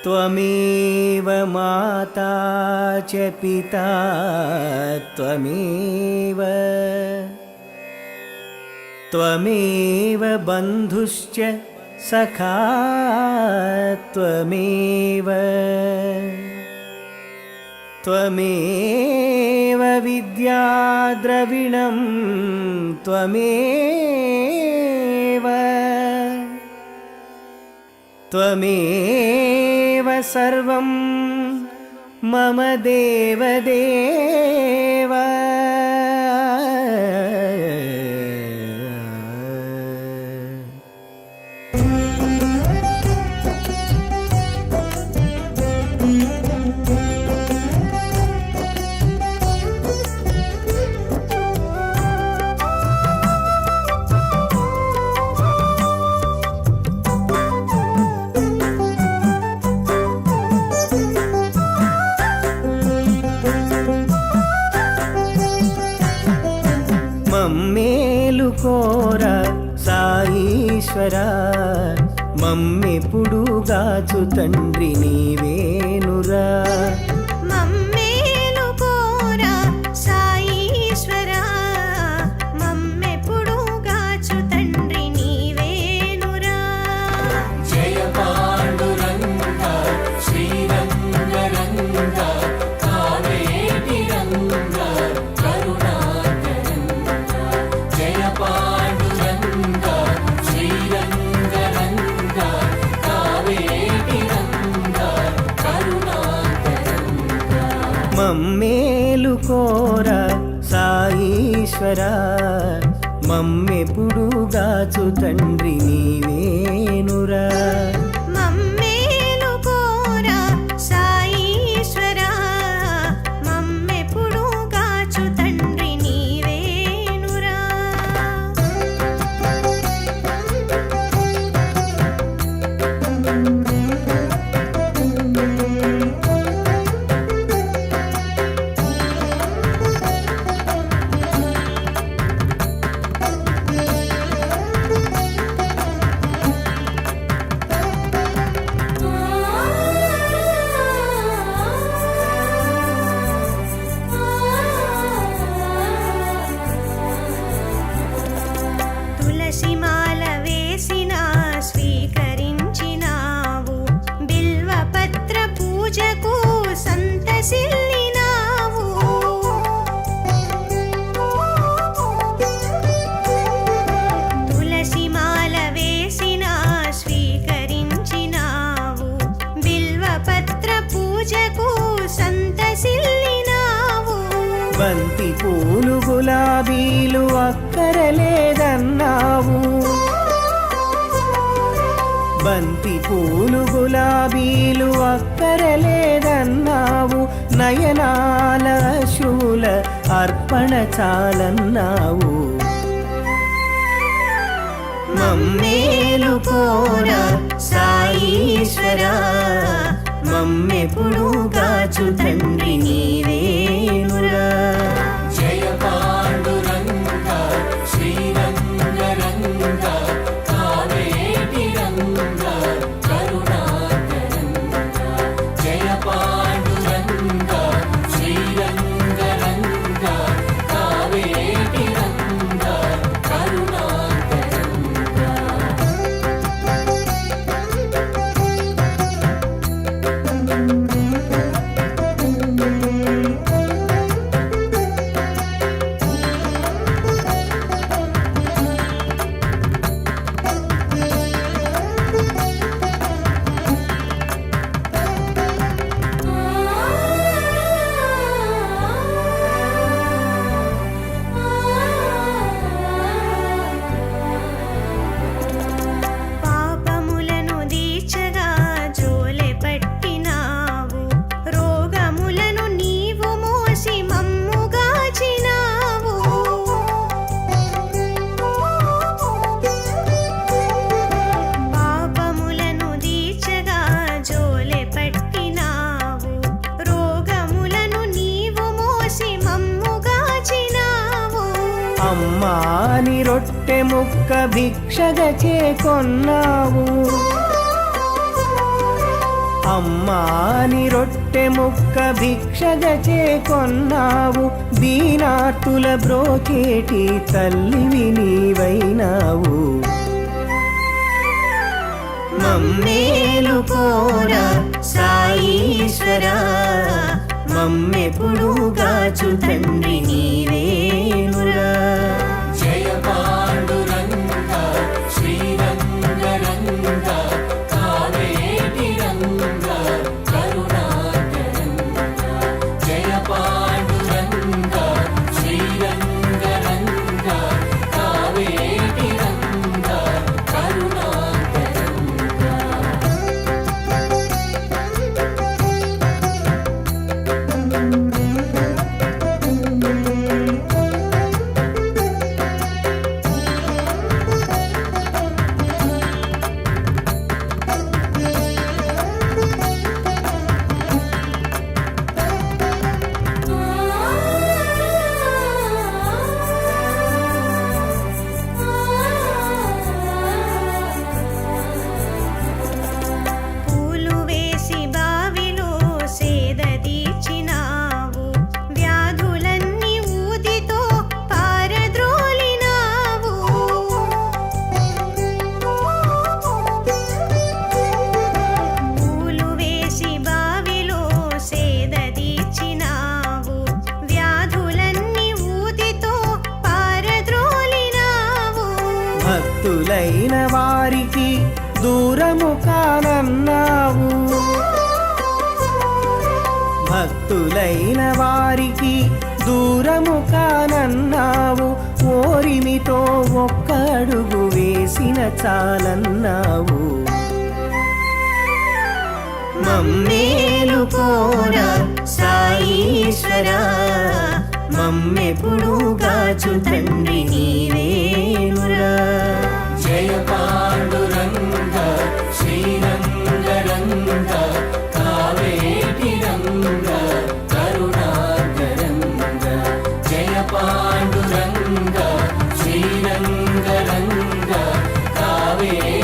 त्वमेव माता च पिता त्वमेव बन्धुश्च सखा त्वमेव विद्या द्रविणं त्वमेव सर्वं मम देवदेव। మమ్మేలుకోరా సాయీశ్వరా, మమ్మెప్పుడు గాచు తండ్రి నీవేనురా. మమ్మేలుకోరా సాయీశ్వరా, మమ్మెప్పుడు గాచు తండ్రి నీవేనురా. జయ పాండురంగ శ్రీరంగరంగ కావేటి రంగ కరుణాకరంగ. జయ పాండురంగ శ్రీరంగరంగ కావేటి రంగ కరుణాకరంగ. మమ్మేలుకోరా సాయీశ్వరా, మమ్మెప్పుడు గాచు తండ్రి నీవేనురా. మమ్మేలుకోరా సాయీశ్వరా, మమ్మెప్పుడు గాచు తండ్రి నీవేనురా. తులసిమాల వేసిన స్వీకరించినావు, బిల్వపత్ర పూజకు సంతసిల్లినావు. తులసిమాల వేసిన స్వీకరించినావు, బిల్వపత్ర పూజకు సంతసిల్లినావు. బంతి పూలు గులాబీలు అక్కరలేదన్నావు, బంతి పూలు గులాబీలు అక్కరలేదన్నావు. నయనాల శూల అర్పణ చాలన్నావు. మమ్మేలుకోరా సాయీశ్వరా, మమ్మెప్పుడు గాచు తండ్రి నీవేనురా. జయ పాండురంగ శ్రీరంగరంగ కావేటి రంగ కరుణాకరంగ. జయ పాండురంగ శ్రీరంగరంగ కావేటి రంగ కరుణాకరంగ. పాపములను దీచగా జోలె పట్టినావు, రోగములను నీవు మోసి మమ్ముగాచినావు. పాపములను దీచగా జోలె పట్టినావు, రోగములను నీవు మోసి మమ్ముగాచినావు. అమ్మాని రొట్టె ముక్క భిక్షగ చేకొన్నావు, అమ్మాని రొట్టె ముక్క భిక్షగా చేకొన్నావు, దీనార్తుల బ్రోచేటి తల్లివి నీవైనావు. మమ్మేలు కోరా సాయీశ్వరా, మమ్మెప్పుడు గాచు తండ్రి నీవేనురా. జయ పాండురంగ శ్రీరంగ రంగ కావేటి రంగ కరుణాకరంగ. జయ పాండురంగ శ్రీరంగ రంగ కావేటి రంగ కరుణాకరంగ. పూలు వేసి బావిలో సేద తీర్చినావు, వ్యాధులన్నీ ఊదితో పారద్రోలినావు. పూలు వేసి బావిలో సేద తీర్చినావు, వ్యాధులన్నీ ఊదితో పారద్రోలినావు. భక్తులైన వారికి దూరము కానన్నావు, భక్తులైన వారికి దూరము కానన్నావు. ఓరిమితో ఒక్క అడుగు వేసిన చాలన్నావు. మమ్మేలు కోరా సాయీశ్వరా, మమ్మెప్పుడు గాచు తండ్రి నీవేనురా. జయ పాండురంగ శ్రీరంగ రంగ కావేటి రంగ కరుణాకరంగ. జయ పాండురంగ శ్రీరంగ రంగ కావేటి